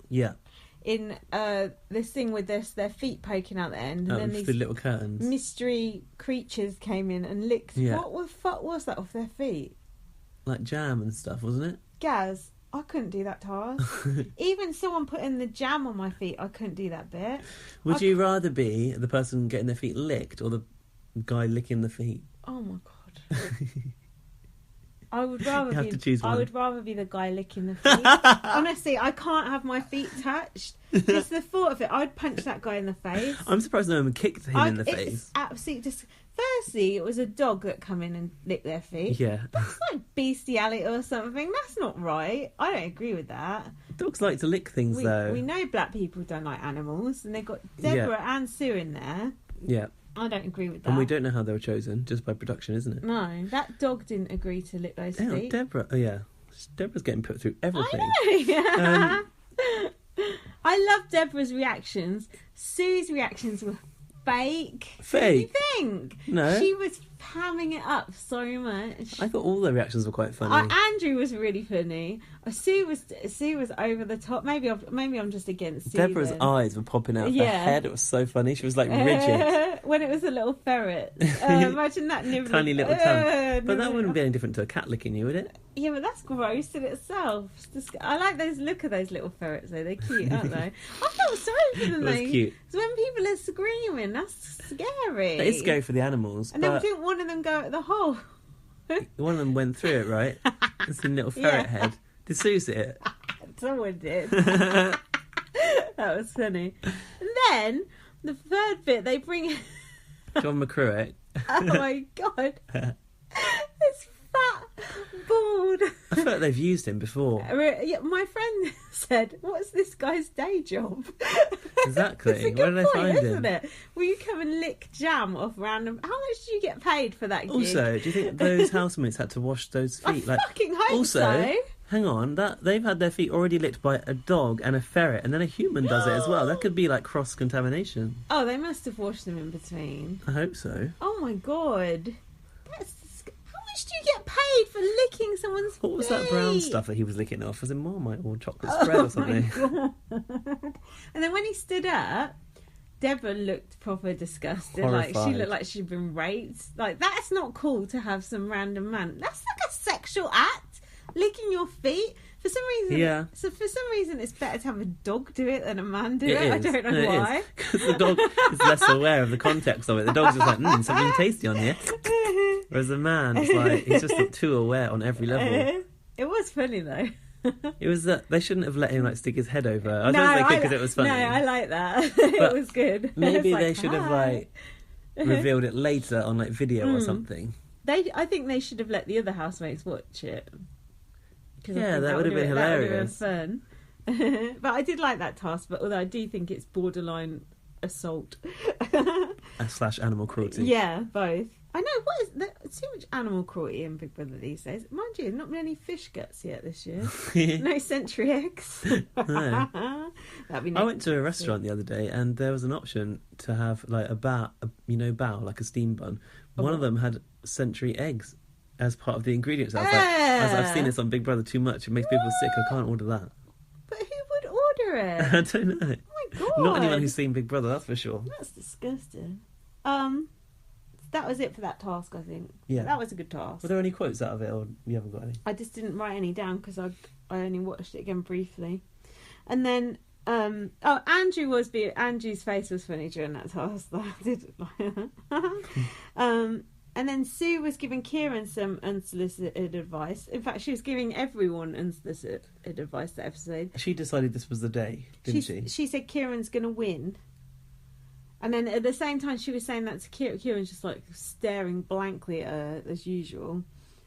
Yeah. In this thing with their feet poking out the end, and then these the little curtains. mystery creatures came in and licked. Yeah. What the fuck was that off their feet? Like jam and stuff, wasn't it? Gaz, I couldn't do that task. Even someone putting the jam on my feet, I couldn't do that bit. Would you rather be the person getting their feet licked or the guy licking the feet? Oh my god. I would rather You have to choose one. I would rather be the guy licking the feet. Honestly, I can't have my feet touched. Just the thought of it, I'd punch that guy in the face. I'm surprised no one kicked him in the face. It's absolutely just. Firstly, it was a dog that come in and licked their feet. Yeah. That's like bestiality or something. That's not right. I don't agree with that. Dogs like to lick things, though. We know black people don't like animals, and they've got Deborah and Sue in there. Yeah. I don't agree with that. And we don't know how they were chosen, just by production, isn't it? No, that dog didn't agree to lick those feet. Deborah. Oh, yeah. Deborah's getting put through everything. I know. I love Deborah's reactions. Sue's reactions were fake. What do you think? No. She was hamming it up so much. I thought all their reactions were quite funny. Andrew was really funny. Sue was over the top. Maybe I'm just against Sue. Deborah's then. eyes were popping out of her head. It was so funny. She was like rigid. When it was a little ferret. Imagine that nibbling. Tiny little tongue. But that wouldn't be any different to a cat licking you, would it? Yeah, but that's gross in itself. I like look at those little ferrets though. They're cute, aren't they? I felt sorry for them. It was cute. So when people are screaming, that's scary. That is scary for the animals. And then didn't one of them go at the hole? One of them went through it, right? It's a little ferret head. Did Sue see it? Someone did. That was funny. And then the third bit, they bring John McCruick. Oh my god. This fat, bald. I feel like they've used him before. Yeah, my friend said, "What's this guy's day job?" Exactly. It's a good Where did they point, find isn't him? it? Will you come and lick jam off random? How much do you get paid for that gig? Also, do you think those housemates had to wash those feet? I fucking hope so. Hang on, they've had their feet already licked by a dog and a ferret, and then a human does it as well. That could be like cross-contamination. Oh, they must have washed them in between. I hope so. Oh my god. How much do you get paid for licking someone's feet? What was that brown stuff that he was licking off? Was it Marmite or chocolate spread or something? My god. And then when he stood up, Deborah looked proper disgusted. Horrified. Like she looked like she'd been raped. Like, that's not cool to have some random man. That's like a sexual act. Licking your feet. For some reason, So for some reason, it's better to have a dog do it than a man do it. I don't know why. Because the dog is less aware of the context of it. The dog's just like, something tasty on here. Whereas the man is like, he's just too aware on every level. It was funny though. It was that they shouldn't have let him like stick his head over. I don't think they could because it was funny. No, I like that. It was good. Maybe they should have like revealed it later on like video or something. I think they should have let the other housemates watch it. Yeah, that would have been hilarious. That would have been fun. But I did like that task, but although I do think it's borderline assault. / animal cruelty. Yeah, both. I know, what is there's too much animal cruelty in Big Brother these days. Mind you, not many fish guts yet this year. No century eggs. No. That'd be I went to a restaurant the other day and there was an option to have like a bao, like a steam bun. One of them had century eggs as part of the ingredients. I was like, I've seen this on Big Brother too much. It makes people sick. I can't order that. But who would order it? I don't know. Oh my god! Not anyone who's seen Big Brother, that's for sure. That's disgusting. That was it for that task, I think. Yeah, that was a good task. Were there any quotes out of it, or you haven't got any? I just didn't write any down because I only watched it again briefly, and then Andrew's face was funny during that task. I did. And then Sue was giving Kieran some unsolicited advice. In fact, she was giving everyone unsolicited advice that episode. She decided this was the day, didn't she? She said Kieran's going to win. And then at the same time she was saying that to Kieran, Kieran's just like staring blankly at her as usual.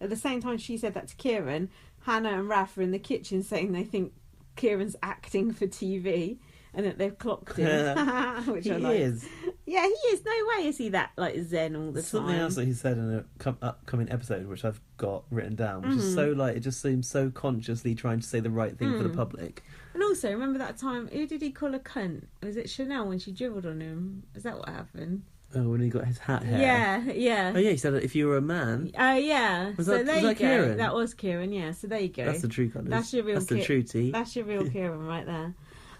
At the same time she said that to Kieran, Hannah and Raph are in the kitchen saying they think Kieran's acting for TV and that they've clocked him. Which he I like. is. Yeah, he is. No way is he that like zen all the time. Something else that he said in an upcoming episode, which I've got written down, which is so like, it just seems so consciously trying to say the right thing for the public. And also, remember that time, who did he call a cunt? Was it Chanel when she dribbled on him? Is that what happened? Oh, when he got his hat hair. Yeah. Oh, yeah, he said that if you were a man... Oh, yeah. Was that Kieran? That was Kieran, yeah. So there you go. That's the true colours. That's your real That's the true tea. That's your real Kieran right there.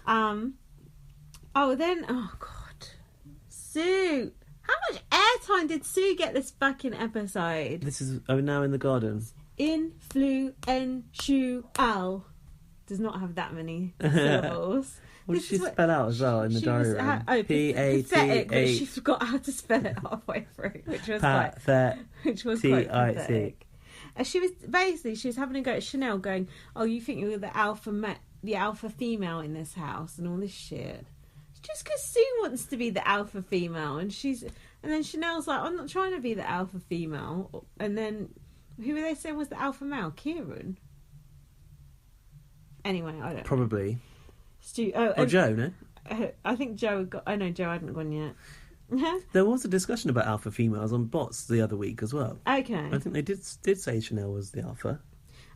Oh God, Sue. How much airtime did Sue get this fucking episode? This is now in the garden. Influential. Does not have that many syllables. What did she spell out as well in the diary room? Pathetic, but she forgot how to spell it halfway through, which was quite pathetic. She was having a go at Chanel, going, "Oh, you think you're the alpha female in this house and all this shit." Just because Sue wants to be the alpha female, and then Chanel's like, "I'm not trying to be the alpha female." And then who were they saying was the alpha male? Kieran. Anyway, I don't know. Probably. Joe, no? I think Joe had got... Oh, no, Joe hadn't gone yet. There was a discussion about alpha females on bots the other week as well. Okay. I think they did say Chanel was the alpha.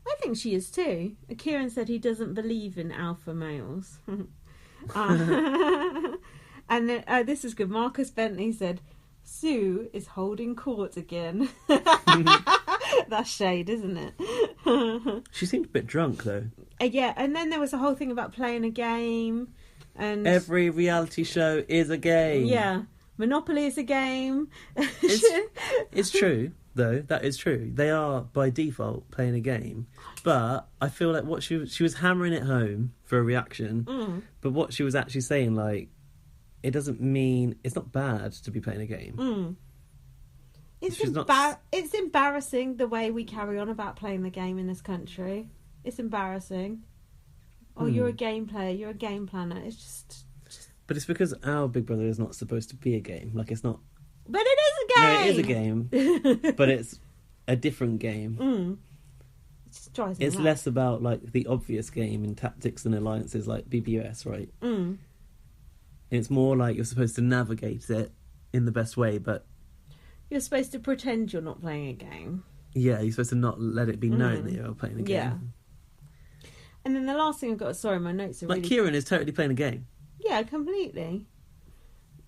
I think she is too. Kieran said he doesn't believe in alpha males. And then, this is good. Marcus Bentley said, Sue is holding court again. That's shade, isn't it? She seemed a bit drunk, though. Yeah, and then there was a whole thing about playing a game. And every reality show is a game. Yeah. Monopoly is a game. It's true, though. That is true. They are, by default, playing a game. But I feel like what she was hammering it home for a reaction. But what she was actually saying, like, it doesn't mean... It's not bad to be playing a game. It's embarrassing the way we carry on about playing the game in this country. It's embarrassing. Oh, you're a game player. You're a game planner. It's just... But it's because our Big Brother is not supposed to be a game. Like, it's not... But it is a game! No, it is a game. But it's a different game. It just drives me It's mad. less about, like, the obvious game and tactics and alliances like BBS, right? It's more like you're supposed to navigate it in the best way, but... You're supposed to pretend you're not playing a game. Yeah, you're supposed to not let it be known that you're playing a game. Yeah. And then the last thing I've got... Sorry, my notes are like, really... Kieran is totally playing a game. Yeah, completely.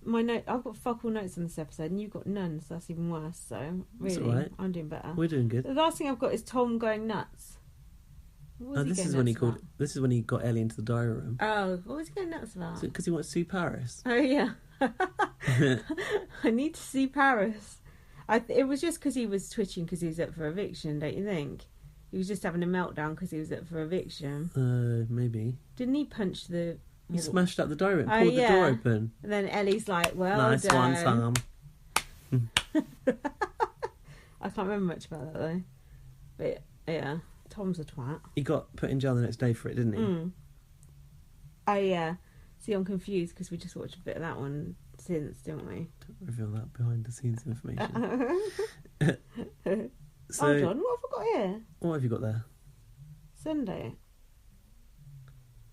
I've got fuck all notes on this episode, and you've got none, so that's even worse. So, really, That's all right. I'm doing better. We're doing good. The last thing I've got is Tom going nuts. This is when he got Ellie into the diary room. Oh, what was he going nuts about? Because he wants to sue Paris. Oh, yeah. I need to see Paris. It was just because he was twitching because he was up for eviction, don't you think? He was just having a meltdown because he was up for eviction. Maybe. Didn't he punch the... He smashed up the diary room, pulled the door open. And then Ellie's like, well nice done. one, Sam. I can't remember much about that, though. But, yeah, Tom's a twat. He got put in jail the next day for it, didn't he? Oh, yeah. See, I'm confused because we just watched a bit of that one since, didn't we? Don't reveal that behind-the-scenes information. So, hold on, what have I got here? What have you got there? Sunday.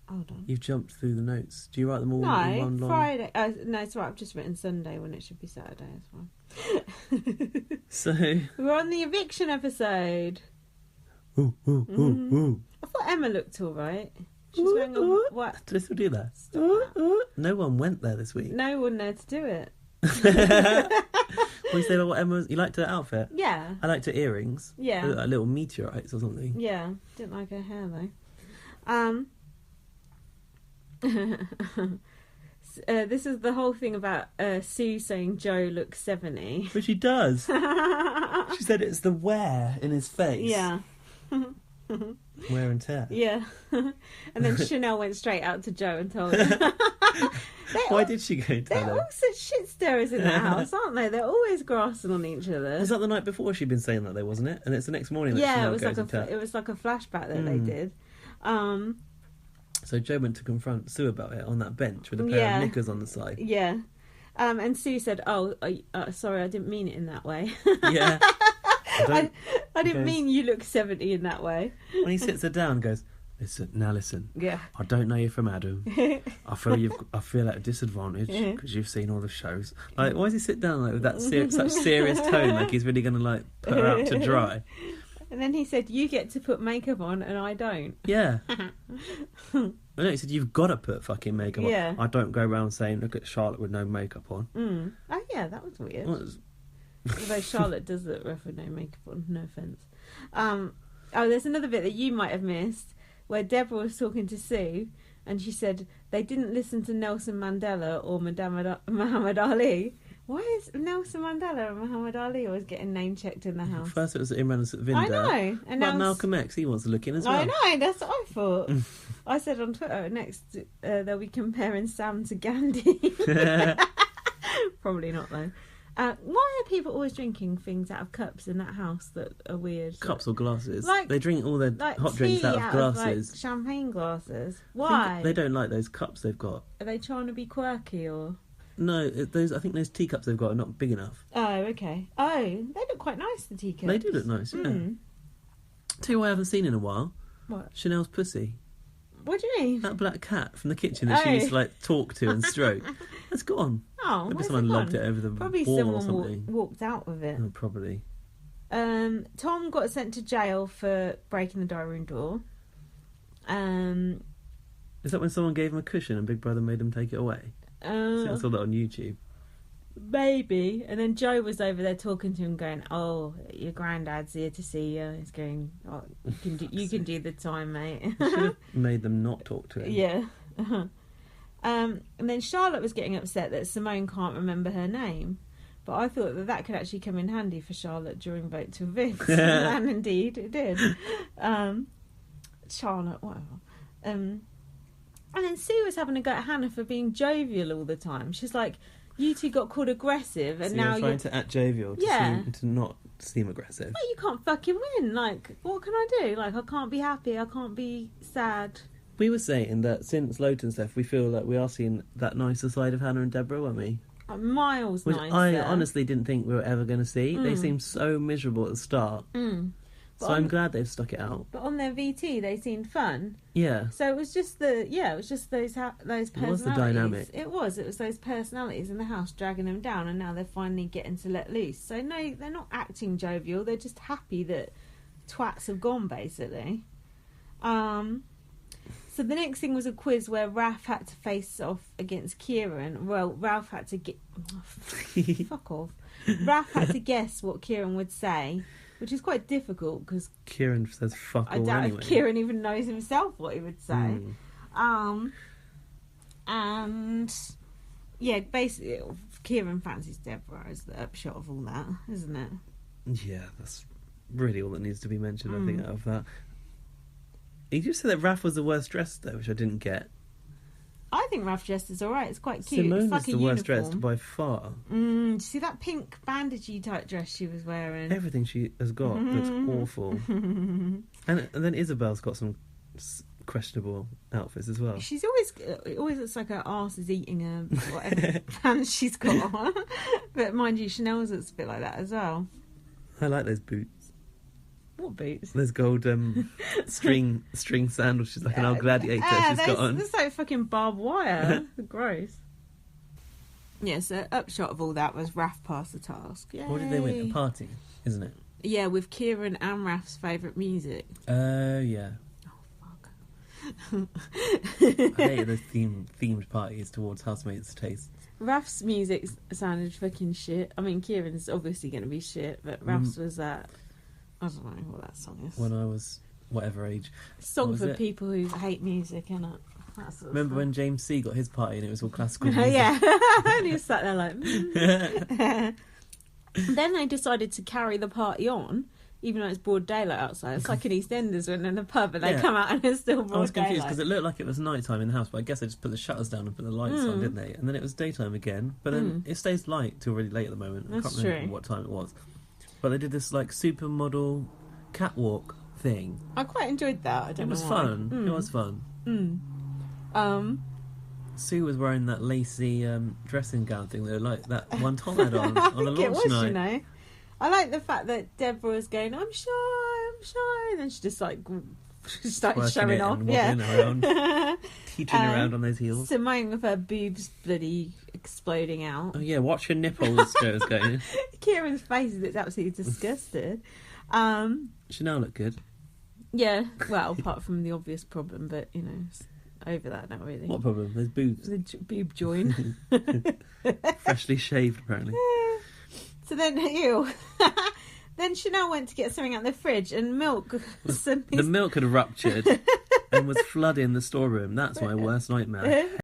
Hold on. You've jumped through the notes. Do you write them all in one long... Friday. No, it's all right. I've just written Sunday when it should be Saturday as well. So... We're on the eviction episode. Ooh. I thought Emma looked all right. She's wearing a... What? Did I still do that? No one went there this week. No one there to do it. What do you say about what Emma... You liked her outfit? Yeah. I liked her earrings. Yeah. They look like little meteorites or something. Yeah. Didn't like her hair, though. This is the whole thing about Sue saying Joe looks 70. But she does. She said it's the wear in his face. Yeah. Wear and tear. Yeah. And then Chanel went straight out to Joe and told him. Why did she go and tell They're him? all such shit stirrers in that house, aren't they? They're always grassing on each other. Was that the night before she'd been saying that though, wasn't it? And it's the next morning that yeah, Chanel it was goes and it was like a flashback that they did. So Joe went to confront Sue about it on that bench with a pair of knickers on the side. Yeah. And Sue said, "Oh, sorry, I didn't mean it in that way." Yeah. I didn't mean you look 70 in that way. When he sits her down and goes, listen. Yeah. I don't know you from Adam. I feel at a disadvantage because you've seen all the shows. Like, why does he sit down like with that such serious tone, like he's really going to like put her out to dry? And then he said, "You get to put makeup on, and I don't." Yeah. No, he said, "You've got to put fucking makeup on." Yeah. I don't go around saying, "Look at Charlotte with no makeup on." Oh yeah, that was weird. What? Although Charlotte does look rough with no makeup on, no offence. There's another bit that you might have missed where Deborah was talking to Sue and she said they didn't listen to Nelson Mandela or Muhammad Ali. Why is Nelson Mandela and Muhammad Ali always getting name checked in the house? First it was Imran Satvinder. I know. And but now Malcolm X, he wants to look in as well. I know, that's what I thought. I said on Twitter, next they'll be comparing Sam to Gandhi. Probably not, though. Why are people always drinking things out of cups in that house that are weird? Cups or glasses? Like, they drink all their hot drinks out of glasses. Like champagne glasses. Why? They don't like those cups they've got. Are they trying to be quirky or...? No, I think those teacups they've got are not big enough. Oh, okay. Oh, they look quite nice, the teacups. They do look nice, yeah. Tell you what I haven't seen in a while. What? Chanel's pussy. What do you mean? That black cat from the kitchen that she used to like talk to and stroke. That's gone. Oh, maybe someone lobbed it over the probably wall someone or something. walked out with it. Oh, probably. Tom got sent to jail for breaking the diary room door. Is that when someone gave him a cushion and Big Brother made him take it away? I saw that on YouTube. Maybe. And then Joe was over there talking to him, going, "Oh, your granddad's here to see you." He's going, "Oh, you can do the time, mate." Should have made them not talk to him. Yeah. And then Charlotte was getting upset that Simone can't remember her name. But I thought that could actually come in handy for Charlotte during Vote to Evict. And indeed, it did. Charlotte, whatever. And then Sue was having a go at Hannah for being jovial all the time. She's like, you two got called aggressive, and so now you're trying to act jovial to not seem aggressive. Well, you can't fucking win. Like, what can I do? Like, I can't be happy. I can't be sad. We were saying that since Lowton stuff, we feel like we are seeing that nicer side of Hannah and Deborah, weren't we? Miles Which nicer. I honestly didn't think we were ever going to see. They seemed so miserable at the start. So I'm glad they've stuck it out. But on their VT, they seemed fun. Yeah. So it was just those personalities. It was the dynamic. It was those personalities in the house dragging them down, and now they're finally getting to let loose. So no, they're not acting jovial. They're just happy that twats have gone, basically. So the next thing was a quiz where Ralph had to face off against Kieran. Well, Ralph had to get... fuck off. Ralph had to guess what Kieran would say, which is quite difficult because... Kieran says fuck all anyway. I doubt if Kieran even knows himself what he would say. And... yeah, basically, Kieran fancies Deborah is the upshot of all that, isn't it? Yeah, that's really all that needs to be mentioned, I think, out of that. He just said that Raph was the worst dressed, though, which I didn't get. I think Raph dressed is alright. It's quite cute. Simone it's like is the worst dressed by far. Do you see that pink bandagey type dress she was wearing? Everything she has got looks awful. And then Isabel's got some questionable outfits as well. She's always looks like her arse is eating her whatever pants she's got on. But mind you, Chanel's looks a bit like that as well. I like those boots. What boots? Those gold string sandals. She's like an old gladiator she's got on. They're so fucking barbed wire. Gross. Yeah, so upshot of all that was Raph passed the task. Yay. What did they win? A party, isn't it? Yeah, with Kieran and Raph's favourite music. Oh, yeah. Oh, fuck. I hate those themed parties towards housemates' tastes. Raph's music sounded fucking shit. I mean, Kieran's obviously going to be shit, but Raph's was that... I don't know what that song is. When I was whatever age. Song for people who hate music, innit? Remember when James C got his party and it was all classical music? Yeah, and he sat there like... Then they decided to carry the party on, even though it's broad daylight outside. It's like an EastEnders when in a pub and they come out and it's still broad daylight. I was confused because it looked like it was night time in the house, but I guess they just put the shutters down and put the lights on, didn't they? And then it was daytime again, but then it stays light till really late at the moment. I can't remember what time it was. But they did this like supermodel catwalk thing. I quite enjoyed that. I don't know why. It was fun. Sue was wearing that lacy dressing gown thing that one Tom had on the launch night. You know. I like the fact that Deborah was going, I'm shy, and then she just like started showing off. Around, teetering around on those heels. Simone with her boobs bloody exploding out. Oh yeah, watch your nipples, Joe's going. Kieran's face is absolutely disgusted. Chanel looked good. Yeah, well, apart from the obvious problem, but you know, over that now really. What problem? There's boobs. The boob join. Freshly shaved, apparently. So then, then Chanel went to get something out of the fridge, and milk. The milk had ruptured, and and was flooding the storeroom. That's my worst nightmare.